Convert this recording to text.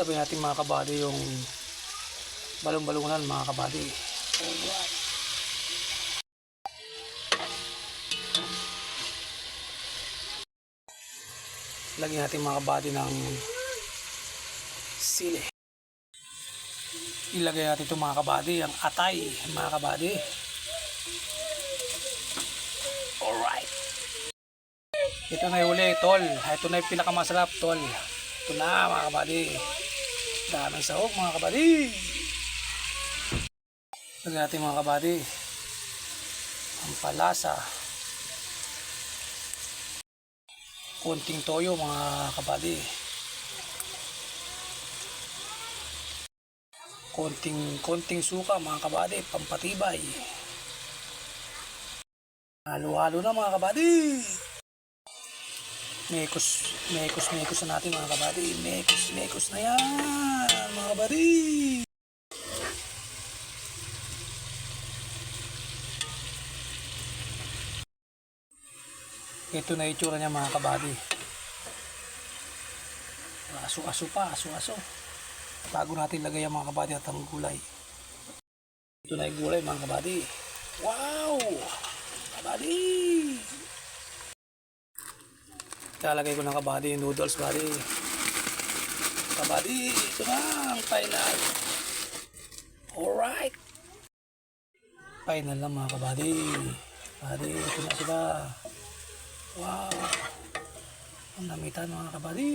sabay natin mga kabady yung balong-balungan mga kabady. Alright. Lagyan natin mga kabady ng sili. Ilagay natin ito mga kabady, ang atay mga kabady. Alright. Ito na yung uli tol. Ito na yung pinakamasarap tol. Ito na mga kabady. Daming sahog mga kabady. Lagyan natin mga kabady ang palasa. Konting toyo mga kabady. Konting suka mga kabady, pampatibay. Halo-halo na mga kabady. Mekos na natin mga kabady. Mekos na yan mga kabady. Ito na itsura niya mga kabady. Aso-aso pa, aso-aso. Bago natin lagay ang mga kabady at ang gulay. Ito na yung gulay mga kabady. Wow! Kabady! Lalagay ko ng kabady yung noodles kabady. Kabady, ito na ang final. Alright! Final na mga kabady. Kabady, ito na sila. Wow! Ang namitan mga kabady.